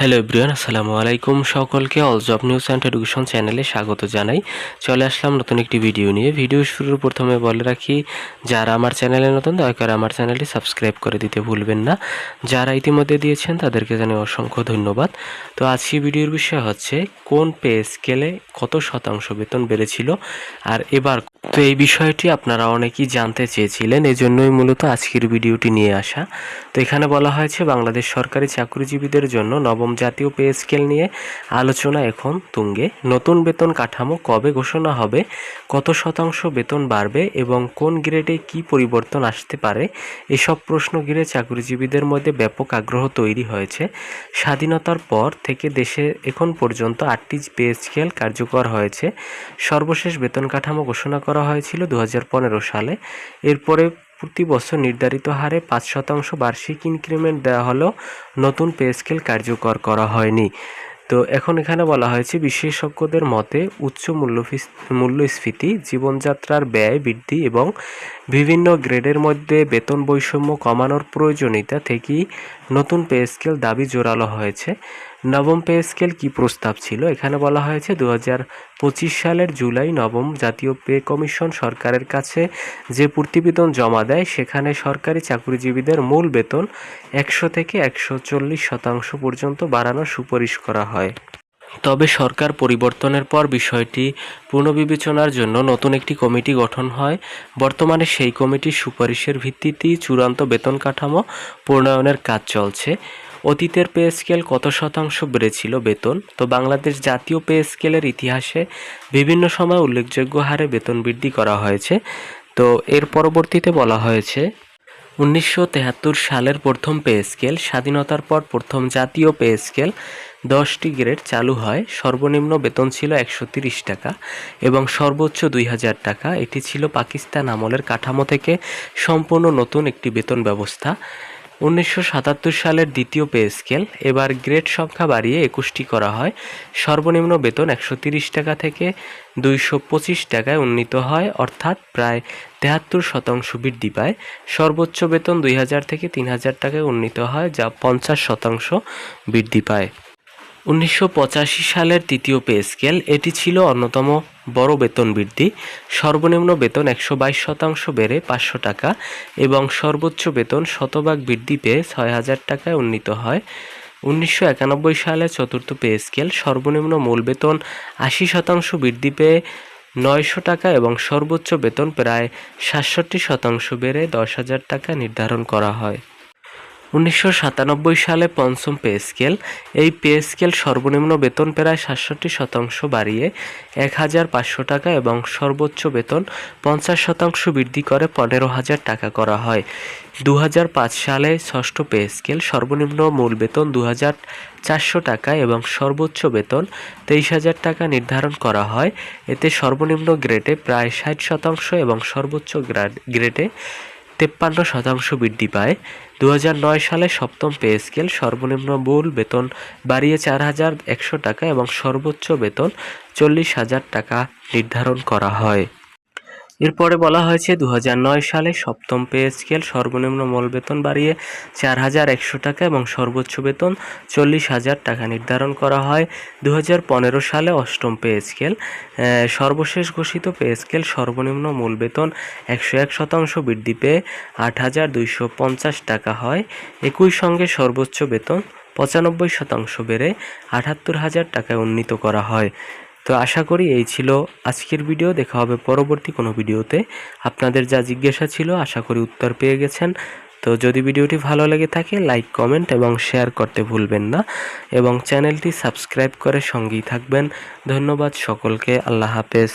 Hello everyone, আসসালামু আলাইকুম। সকলকে all job news and education চ্যানেলে স্বাগত জানাই। চলে আসলাম নতুন একটি ভিডিও নিয়ে। ভিডিও শুরুর প্রথমে বলে রাখি, যারা আমার চ্যানেলে নতুন দয়া করে আমার চ্যানেলটি সাবস্ক্রাইব করে দিতে ভুলবেন না। যারা ইতিমধ্যে দিয়েছেন তাদেরকে জানাই অসংখ্য ধন্যবাদ। তো আজকে ভিডিওর বিষয় হচ্ছে কোন পে স্কেলে কত শতাংশ বেতন বেড়েছিল আর এবার। তো এই বিষয়টি আপনারা অনেকেই জানতে চেয়েছিলেন, এজন্যই মূলত আজকের ভিডিওটি নিয়ে আসা। তো এখানে বলা হয়েছে বাংলাদেশ সরকারি চাকরিজীবীদের জন্য নবম জাতীয় পে স্কেল নিয়ে আলোচনা এখন তুঙ্গে। নতুন বেতন কাঠামো কবে ঘোষণা হবে, কত শতাংশ বেতন বাড়বে এবং কোন গ্রেডে কি পরিবর্তন আসতে পারে, এসব প্রশ্ন ঘিরে চাকরিজীবীদের মধ্যে ব্যাপক আগ্রহ তৈরি হয়েছে। স্বাধীনতার পর থেকে দেশে এখন পর্যন্ত 8টি পে স্কেল কার্যকর হয়েছে। সর্বশেষ বেতন কাঠামো ঘোষণা করা হয়েছিল 2015 সালে। এরপরে প্রতি বছর নির্ধারিত হারে 5% বার্ষিক ইনক্রিমেন্ট দেওয়া হলেও নতুন পে স্কেল কার্যকর করা হয়নি। তো এখন এখানে বলা হয়েছে বিশেষজ্ঞদের মতে উচ্চ মূল্যস্ফীতি, জীবনযাত্রার ব্যয় বৃদ্ধি এবং বিভিন্ন গ্রেডের মধ্যে বেতন বৈষম্য কমানোর প্রয়োজনীয়তা থেকেই নতুন পে স্কেল দাবি জোরালো হয়েছে। নবম পে স্কেল কী প্রস্তাব ছিল, এখানে বলা হয়েছে 2025 সালের জুলাই নবম জাতীয় পে কমিশন সরকারের কাছে যে প্রতিবেদন জমা দেয় সেখানে সরকারি চাকরিজীবীদের মূল বেতন 100 থেকে 140% পর্যন্ত বাড়ানোর সুপারিশ করা হয়। তবে সরকার পরিবর্তনের পর বিষয়টি পুনর্বিবেচনার জন্য নতুন একটি কমিটি গঠন হয়। বর্তমানে সেই কমিটির সুপারিশের ভিত্তিতেই চূড়ান্ত বেতন কাঠামো প্রণয়নের কাজ চলছে। অতীতের পে স্কেল কত শতাংশ বেড়েছিল বেতন? তো বাংলাদেশ জাতীয় পে স্কেলের ইতিহাসে বিভিন্ন সময় উল্লেখযোগ্য হারে বেতন বৃদ্ধি করা হয়েছে। তো এর পরবর্তীতে বলা হয়েছে 1973 সালের প্রথম পে স্কেল, স্বাধীনতার পর প্রথম জাতীয় পে স্কেল 10টি গ্রেড চালু হয়। সর্বনিম্ন বেতন ছিল 130 টাকা এবং সর্বোচ্চ 2000 টাকা। এটি ছিল পাকিস্তান আমলের কাঠামো থেকে সম্পূর্ণ নতুন একটি বেতন ব্যবস্থা। 1977 সালের দ্বিতীয় পে স্কেল, এবার গ্রেড সংখ্যা বাড়িয়ে 21টি করা হয়। সর্বনিম্ন বেতন 130 টাকা থেকে 225 টাকায় উন্নীত হয়, অর্থাৎ প্রায় 73% বৃদ্ধি পায়। সর্বোচ্চ বেতন 2000 থেকে 3000 টাকায় উন্নীত হয়, যা 50% বৃদ্ধি পায়। 1985 সালের তৃতীয় পে স্কেল, এটি ছিল অন্যতম বড় বেতন বৃদ্ধি। সর্বনিম্ন বেতন 122% বেড়ে 500 টাকা এবং সর্বোচ্চ বেতন শতভাগ বৃদ্ধি পেয়ে 6000 টাকায় উন্নীত হয়। 1991 সালে চতুর্থ পে স্কেল, সর্বনিম্ন মূল বেতন 80% বৃদ্ধি পেয়ে 900 টাকা এবং সর্বোচ্চ বেতন প্রায় 67% বেড়ে 10,000 টাকা নির্ধারণ করা হয়। 1997 সালে পঞ্চম পে স্কেল, এই পে স্কেল সর্বনিম্ন বেতন প্রায় 67% বাড়িয়ে 1,500 টাকা এবং সর্বোচ্চ বেতন 50% বৃদ্ধি করে 15,000 টাকা করা হয়। 2005 সালে ষষ্ঠ পে স্কেল, সর্বনিম্ন মূল বেতন 2,400 টাকা এবং সর্বোচ্চ বেতন 23,000 টাকা নির্ধারণ করা হয়। এতে সর্বনিম্ন গ্রেডে প্রায় 60% এবং সর্বোচ্চ গ্রেডে 53% বৃদ্ধি পায়। 2009 সালে সপ্তম পে স্কেল, সর্বনিম্ন মূল বেতন বাড়িয়ে 4,100 টাকা এবং সর্বোচ্চ বেতন 40,000 টাকা নির্ধারণ করা হয়। এরপরে বলা হয়েছে 2009 সালে সপ্তম পে স্কেল, সর্বনিম্ন মূল বেতন বাড়িয়ে 4,100 টাকা এবং সর্বোচ্চ বেতন 40,000 টাকা নির্ধারণ করা হয়। 2015 সালে অষ্টম পে স্কেল, সর্বশেষ ঘোষিত পে স্কেল, সর্বনিম্ন মূল বেতন 101% বৃদ্ধি পেয়ে 8,250 টাকা হয়। একই সঙ্গে সর্বোচ্চ বেতন 95% বেড়ে 78,000 টাকায় উন্নীত করা হয়। তো আশা করি এই ছিল আজকের ভিডিও। দেখা হবে পরবর্তী কোনো ভিডিওতে। আপনাদের যা জিজ্ঞাসা ছিল আশা করি উত্তর পেয়ে গেছেন। তো যদি ভিডিওটি ভালো লেগে থাকে লাইক, কমেন্ট এবং শেয়ার করতে ভুলবেন না এবং চ্যানেলটি সাবস্ক্রাইব করে সঙ্গেই থাকবেন। ধন্যবাদ সকলকে। আল্লাহ হাফেজ।